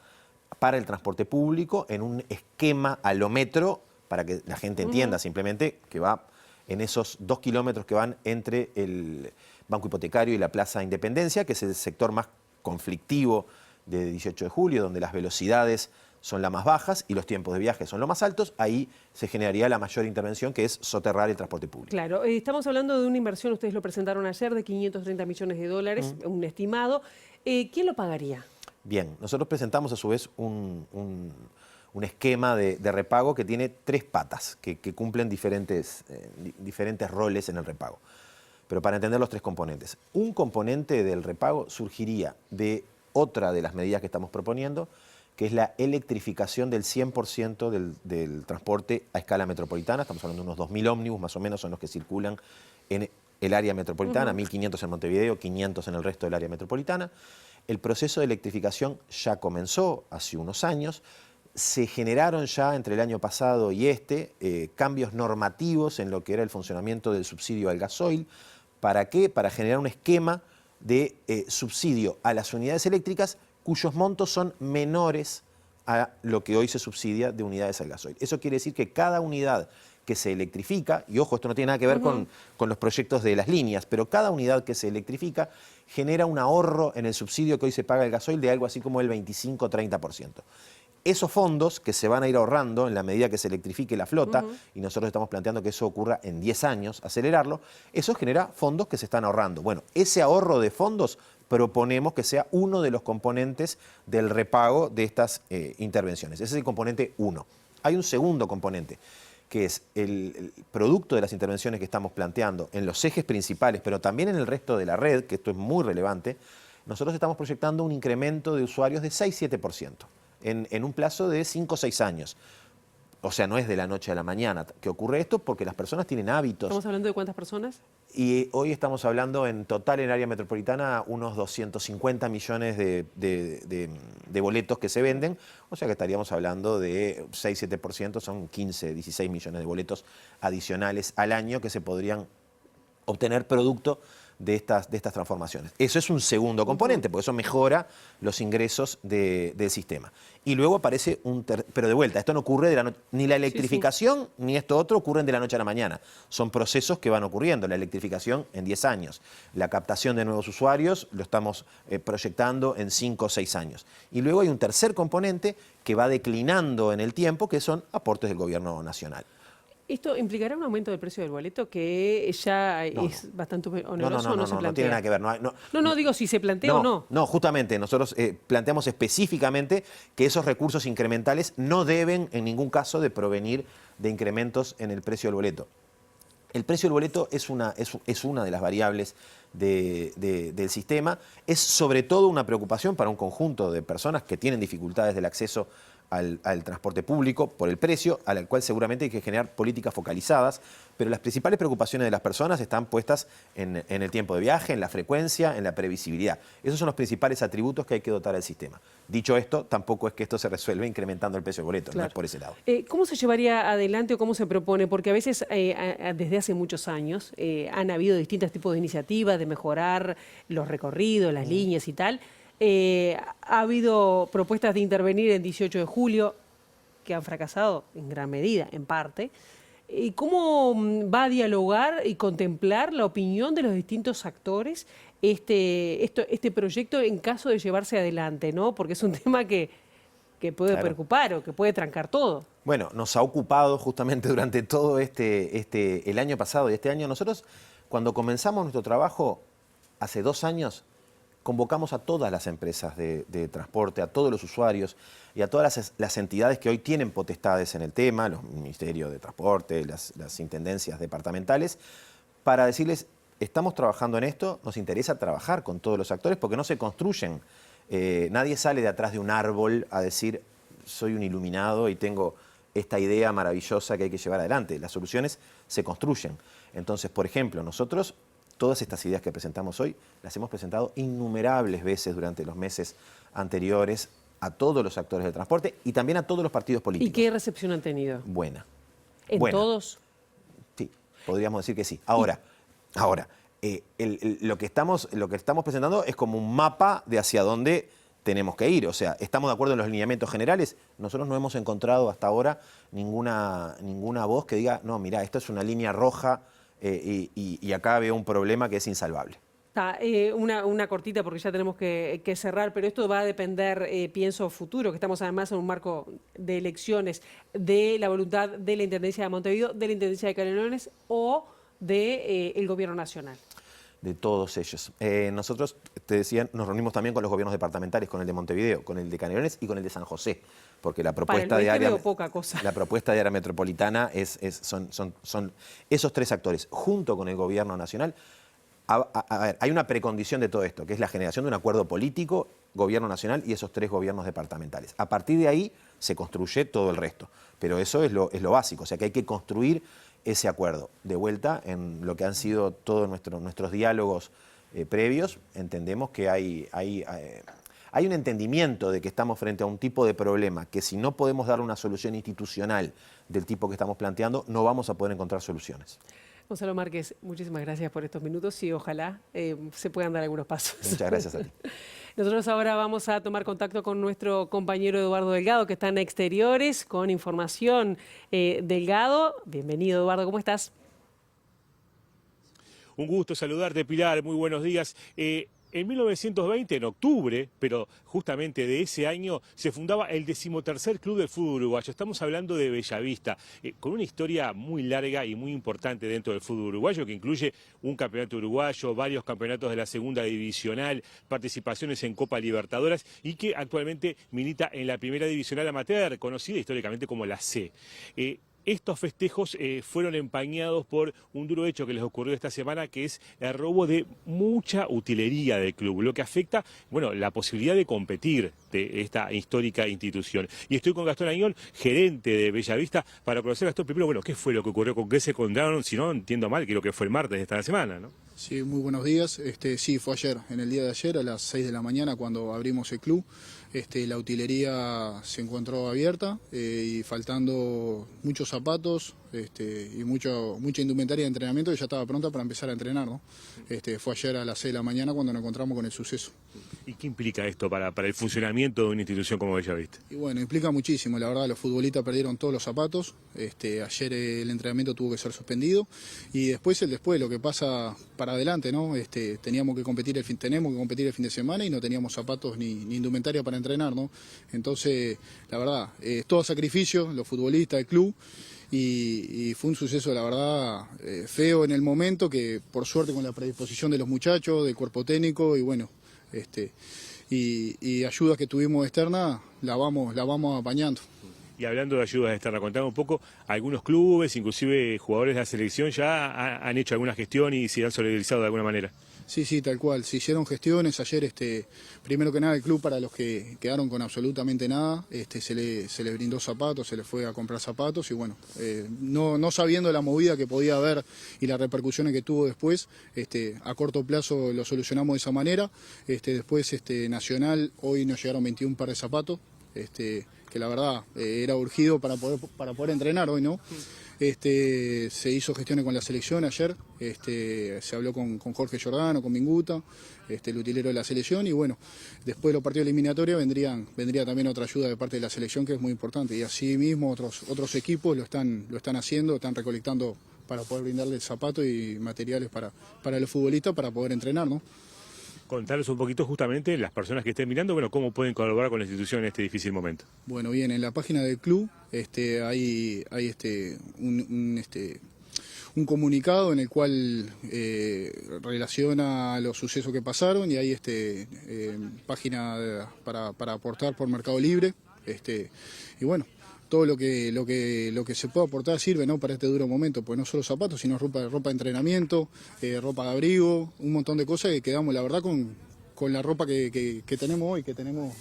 para el transporte público en un esquema a lo metro, para que la gente entienda simplemente que va en esos 2 kilómetros que van entre el Banco Hipotecario y la Plaza Independencia, que es el sector más conflictivo de 18 de julio, donde las velocidades son las más bajas y los tiempos de viaje son los más altos. Ahí se generaría la mayor intervención, que es soterrar el transporte público. Claro, estamos hablando de una inversión, ustedes lo presentaron ayer, de 530 millones de dólares, un estimado. ¿Quién lo pagaría? Bien, nosotros presentamos a su vez un esquema de repago que tiene 3 patas, que cumplen diferentes roles en el repago. Pero para entender los 3 componentes. Un componente del repago surgiría de otra de las medidas que estamos proponiendo, que es la electrificación del 100% del transporte a escala metropolitana. Estamos hablando de unos 2.000 ómnibus más o menos son los que circulan en el área metropolitana, 1.500 en Montevideo, 500 en el resto del área metropolitana. El proceso de electrificación ya comenzó hace unos años. Se generaron ya entre el año pasado y cambios normativos en lo que era el funcionamiento del subsidio al gasoil. ¿Para qué? Para generar un esquema de subsidio a las unidades eléctricas cuyos montos son menores a lo que hoy se subsidia de unidades al gasoil. Eso quiere decir que cada unidad que se electrifica, y ojo, esto no tiene nada que ver con los proyectos de las líneas, pero cada unidad que se electrifica genera un ahorro en el subsidio que hoy se paga el gasoil de algo así como el 25-30%. Esos fondos que se van a ir ahorrando en la medida que se electrifique la flota, y nosotros estamos planteando que eso ocurra en 10 años, acelerarlo, eso genera fondos que se están ahorrando. Bueno, ese ahorro de fondos proponemos que sea uno de los componentes del repago de estas intervenciones. Ese es el componente 1. Hay un segundo componente, que es el producto de las intervenciones que estamos planteando en los ejes principales, pero también en el resto de la red, que esto es muy relevante. Nosotros estamos proyectando un incremento de usuarios de 6-7%. En un plazo de 5 o 6 años. O sea, no es de la noche a la mañana que ocurre esto, porque las personas tienen hábitos. ¿Estamos hablando de cuántas personas? Y hoy estamos hablando en total en el área metropolitana unos 250 millones de boletos que se venden, o sea que estaríamos hablando de 6-7%, son 15-16 millones de boletos adicionales al año que se podrían obtener producto de estas transformaciones. Eso es un segundo componente, porque eso mejora los ingresos del sistema. Y luego aparece pero de vuelta, esto no ocurre ni la electrificación ni esto otro ocurren de la noche a la mañana. Son procesos que van ocurriendo. La electrificación en 10 años. La captación de nuevos usuarios lo estamos proyectando en 5 o 6 años. Y luego hay un tercer componente que va declinando en el tiempo, que son aportes del gobierno nacional. ¿Esto implicará un aumento del precio del boleto que ya es bastante oneroso o no se plantea? No tiene nada que ver. No, digo si se plantea o no. No, justamente, nosotros planteamos específicamente que esos recursos incrementales no deben en ningún caso de provenir de incrementos en el precio del boleto. El precio del boleto es una de las variables del sistema. Es sobre todo una preocupación para un conjunto de personas que tienen dificultades del acceso al transporte público por el precio, a la cual seguramente hay que generar políticas focalizadas, pero las principales preocupaciones de las personas están puestas en el tiempo de viaje, en la frecuencia, en la previsibilidad. Esos son los principales atributos que hay que dotar al sistema. Dicho esto, tampoco es que esto se resuelva incrementando el precio del boleto, claro. No es por ese lado. ¿Cómo se llevaría adelante o cómo se propone? Porque a veces, desde hace muchos años, han habido distintos tipos de iniciativas de mejorar los recorridos, las líneas y tal. Ha habido propuestas de intervenir en 18 de julio que han fracasado en gran medida, en parte. ¿Cómo va a dialogar y contemplar la opinión de los distintos actores este proyecto en caso de llevarse adelante, ¿no? Porque es un tema que puede preocupar o que puede trancar todo. Bueno, nos ha ocupado justamente durante todo el año pasado y este año. Nosotros, cuando comenzamos nuestro trabajo hace 2 años, convocamos a todas las empresas de transporte, a todos los usuarios y a todas las entidades que hoy tienen potestades en el tema, los ministerios de transporte, las intendencias departamentales, para decirles, estamos trabajando en esto, nos interesa trabajar con todos los actores porque no se construyen. Nadie sale de atrás de un árbol a decir, soy un iluminado y tengo esta idea maravillosa que hay que llevar adelante. Las soluciones se construyen. Entonces, por ejemplo, nosotros todas estas ideas que presentamos hoy las hemos presentado innumerables veces durante los meses anteriores a todos los actores del transporte y también a todos los partidos políticos. ¿Y qué recepción han tenido? Buena. ¿En buena. todos? Sí, podríamos decir que sí. Ahora, lo que estamos presentando es como un mapa de hacia dónde tenemos que ir. O sea, estamos de acuerdo en los lineamientos generales. Nosotros no hemos encontrado hasta ahora ninguna voz que diga, no, mira, esto es una línea roja y acá veo un problema que es insalvable. Una cortita porque ya tenemos que cerrar, pero esto va a depender, pienso, futuro, que estamos además en un marco de elecciones, de la voluntad de la Intendencia de Montevideo, de la Intendencia de Canelones o del Gobierno Nacional. De todos ellos. Nosotros, te decía, nos reunimos también con los gobiernos departamentales, con el de Montevideo, con el de Canelones y con el de San José, porque la propuesta de área, poca cosa. La propuesta de área metropolitana son esos tres actores, junto con el Gobierno Nacional. A ver, hay una precondición de todo esto, que es la generación de un acuerdo político, Gobierno Nacional y esos tres gobiernos departamentales. A partir de ahí se construye todo el resto, pero eso es lo básico, o sea que hay que construir ese acuerdo. De vuelta, en lo que han sido todos nuestros diálogos previos, entendemos que hay un entendimiento de que estamos frente a un tipo de problema que si no podemos dar una solución institucional del tipo que estamos planteando, no vamos a poder encontrar soluciones. Gonzalo Márquez, muchísimas gracias por estos minutos y ojalá se puedan dar algunos pasos. Muchas gracias a ti. Nosotros ahora vamos a tomar contacto con nuestro compañero Eduardo Delgado, que está en Exteriores, con información. Delgado, bienvenido Eduardo, ¿cómo estás? Un gusto saludarte, Pilar, muy buenos días. En 1920, en octubre, pero justamente de ese año, se fundaba el 13º Club del Fútbol Uruguayo. Estamos hablando de Bellavista, con una historia muy larga y muy importante dentro del fútbol uruguayo, que incluye un campeonato uruguayo, varios campeonatos de la segunda divisional, participaciones en Copa Libertadores y que actualmente milita en la primera divisional amateur, conocida históricamente como la C. Estos festejos fueron empañados por un duro hecho que les ocurrió esta semana, que es el robo de mucha utilería del club, lo que afecta, bueno, la posibilidad de competir de esta histórica institución. Y estoy con Gastón Añón, gerente de Bellavista, para conocer, Gastón, primero, bueno, ¿qué fue lo que ocurrió? ¿Con qué se encontraron? Si no entiendo mal, creo que fue el martes de esta semana, ¿no? Sí, muy buenos días. Sí, fue ayer, en el día de ayer, a las 6 de la mañana, cuando abrimos el club. La utilería se encontró abierta y faltando muchos zapatos y mucha indumentaria de entrenamiento que ya estaba pronta para empezar a entrenar, ¿no? Fue ayer a las 6 de la mañana cuando nos encontramos con el suceso. ¿Y qué implica esto para el funcionamiento de una institución como Bellavista? Y bueno, implica muchísimo, la verdad, los futbolistas perdieron todos los zapatos, ayer el entrenamiento tuvo que ser suspendido y después lo que pasa para adelante, ¿no? Tenemos que competir el fin de semana y no teníamos zapatos ni indumentaria para entrenar, ¿no? Entonces, la verdad, todo sacrificio, los futbolistas, el club, y fue un suceso, la verdad, feo en el momento, que por suerte con la predisposición de los muchachos, del cuerpo técnico y bueno, y ayudas que tuvimos externas, la vamos apañando. Y hablando de ayudas externas, contame un poco, algunos clubes, inclusive jugadores de la selección, ya han hecho alguna gestión y se han solidarizado de alguna manera. Sí, tal cual. Se hicieron gestiones. Ayer, primero que nada, el club, para los que quedaron con absolutamente nada, se les brindó zapatos, se les fue a comprar zapatos y bueno, no sabiendo la movida que podía haber y las repercusiones que tuvo después, a corto plazo lo solucionamos de esa manera. Después, Nacional, hoy nos llegaron 21 par de zapatos, que la verdad era urgido para poder entrenar hoy, ¿no? Se hizo gestiones con la selección ayer, se habló con Jorge Giordano, con Minguta, el utilero de la selección y bueno, después de los partidos eliminatorios vendría también otra ayuda de parte de la selección que es muy importante y así mismo otros equipos lo están haciendo, están recolectando para poder brindarles zapatos y materiales para los futbolistas para poder entrenar, ¿no? Contarles un poquito justamente las personas que estén mirando, bueno, cómo pueden colaborar con la institución en este difícil momento. Bueno, bien, en la página del club hay un comunicado en el cual relaciona los sucesos que pasaron y hay página para aportar por Mercado Libre, y bueno, todo lo que se pueda aportar sirve, ¿no? Para este duro momento, pues no solo zapatos, sino ropa de entrenamiento, ropa de abrigo, un montón de cosas que quedamos, la verdad, con la ropa que tenemos hoy, que tenemos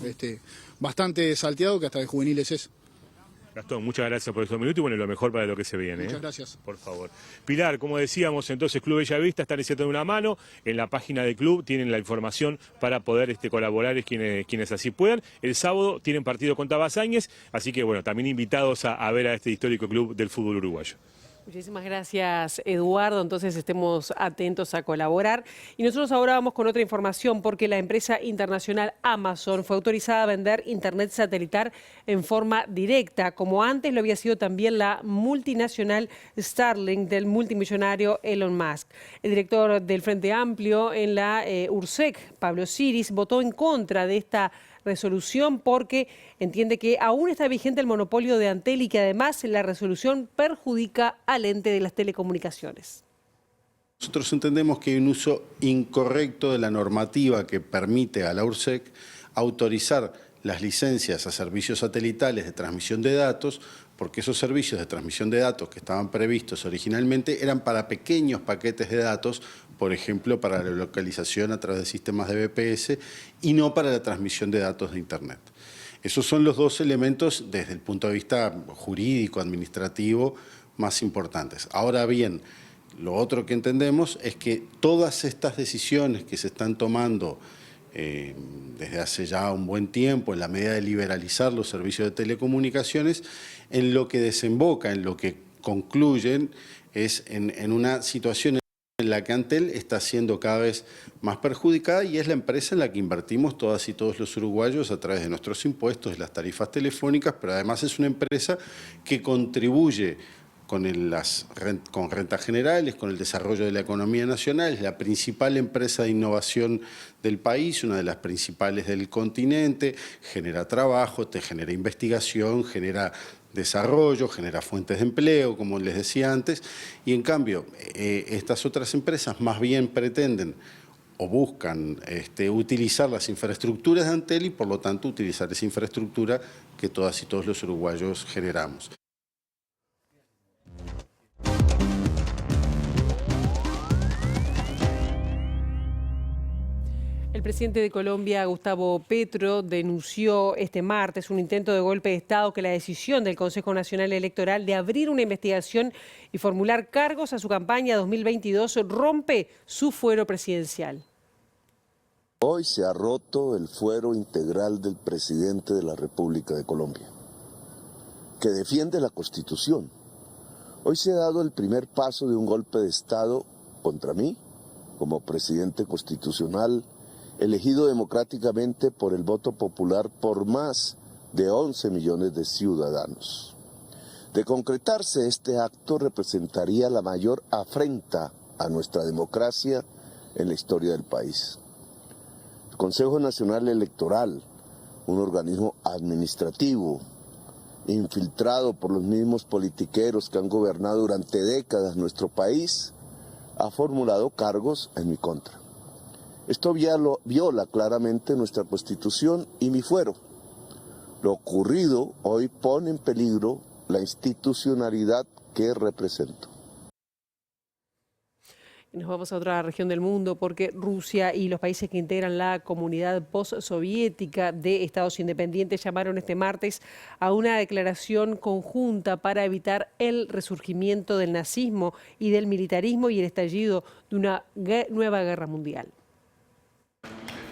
bastante salteado, que hasta de juveniles es. Gastón, muchas gracias por estos minutos y bueno, lo mejor para lo que se viene. Muchas gracias. Por favor. Pilar, como decíamos, entonces Club Bellavista está echando una mano. En la página del club tienen la información para poder colaborar quienes así puedan. El sábado tienen partido con Tabasáñez, así que bueno, también invitados a ver a este histórico club del fútbol uruguayo. Muchísimas gracias, Eduardo. Entonces estemos atentos a colaborar. Y nosotros ahora vamos con otra información porque la empresa internacional Amazon fue autorizada a vender internet satelital en forma directa, como antes lo había sido también la multinacional Starlink del multimillonario Elon Musk. El director del Frente Amplio en la URSEC, Pablo Siris, votó en contra de esta resolución porque entiende que aún está vigente el monopolio de Antel y que además la resolución perjudica al ente de las telecomunicaciones. Nosotros entendemos que hay un uso incorrecto de la normativa que permite a la URSEC autorizar las licencias a servicios satelitales de transmisión de datos, porque esos servicios de transmisión de datos que estaban previstos originalmente eran para pequeños paquetes de datos, por ejemplo, para la localización a través de sistemas de BPS y no para la transmisión de datos de Internet. Esos son los dos elementos desde el punto de vista jurídico, administrativo, más importantes. Ahora bien, lo otro que entendemos es que todas estas decisiones que se están tomando desde hace ya un buen tiempo en la medida de liberalizar los servicios de telecomunicaciones, en lo que desemboca, en lo que concluyen, es en una situación en la que Antel está siendo cada vez más perjudicada y es la empresa en la que invertimos todas y todos los uruguayos a través de nuestros impuestos, de las tarifas telefónicas, pero además es una empresa que contribuye con rentas generales, con el desarrollo de la economía nacional, es la principal empresa de innovación del país, una de las principales del continente, genera trabajo, te genera investigación, genera desarrollo, genera fuentes de empleo, como les decía antes, y en cambio estas otras empresas más bien pretenden o buscan utilizar las infraestructuras de Antel y por lo tanto utilizar esa infraestructura que todas y todos los uruguayos generamos. El presidente de Colombia, Gustavo Petro, denunció este martes un intento de golpe de Estado que la decisión del Consejo Nacional Electoral de abrir una investigación y formular cargos a su campaña 2022 rompe su fuero presidencial. Hoy se ha roto el fuero integral del presidente de la República de Colombia, que defiende la Constitución. Hoy se ha dado el primer paso de un golpe de Estado contra mí, como presidente constitucional, elegido democráticamente por el voto popular por más de 11 millones de ciudadanos. De concretarse este acto representaría la mayor afrenta a nuestra democracia en la historia del país. El Consejo Nacional Electoral, un organismo administrativo, infiltrado por los mismos politiqueros que han gobernado durante décadas nuestro país, ha formulado cargos en mi contra. Esto viola claramente nuestra Constitución y mi fuero. Lo ocurrido hoy pone en peligro la institucionalidad que represento. Nos vamos a otra región del mundo porque Rusia y los países que integran la comunidad postsoviética de estados independientes llamaron este martes a una declaración conjunta para evitar el resurgimiento del nazismo y del militarismo y el estallido de una nueva guerra mundial.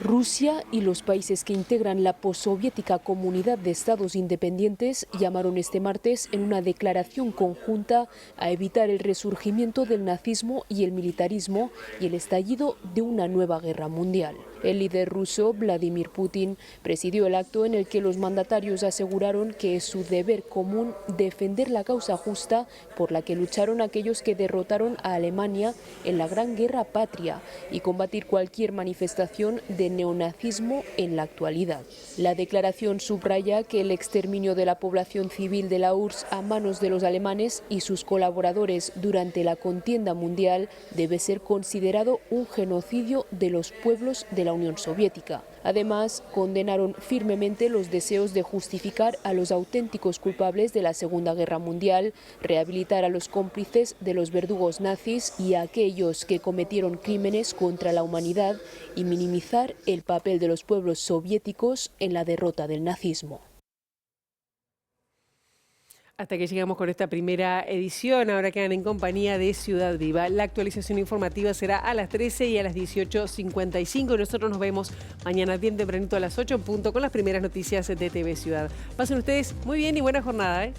Rusia y los países que integran la postsoviética comunidad de estados independientes llamaron este martes en una declaración conjunta a evitar el resurgimiento del nazismo y el militarismo y el estallido de una nueva guerra mundial. El líder ruso, Vladimir Putin, presidió el acto en el que los mandatarios aseguraron que es su deber común defender la causa justa por la que lucharon aquellos que derrotaron a Alemania en la Gran Guerra Patria y combatir cualquier manifestación de neonazismo en la actualidad. La declaración subraya que el exterminio de la población civil de la URSS a manos de los alemanes y sus colaboradores durante la contienda mundial debe ser considerado un genocidio de los pueblos de la Unión Soviética. Además, condenaron firmemente los deseos de justificar a los auténticos culpables de la Segunda Guerra Mundial, rehabilitar a los cómplices de los verdugos nazis y a aquellos que cometieron crímenes contra la humanidad y minimizar el papel de los pueblos soviéticos en la derrota del nazismo. Hasta que llegamos con esta primera edición, ahora quedan en compañía de Ciudad Viva. La actualización informativa será a las 13 y a las 18:55. Nosotros nos vemos mañana bien tempranito a las 8 en punto con las primeras noticias de TV Ciudad. Pasen ustedes muy bien y buena jornada, ¿eh?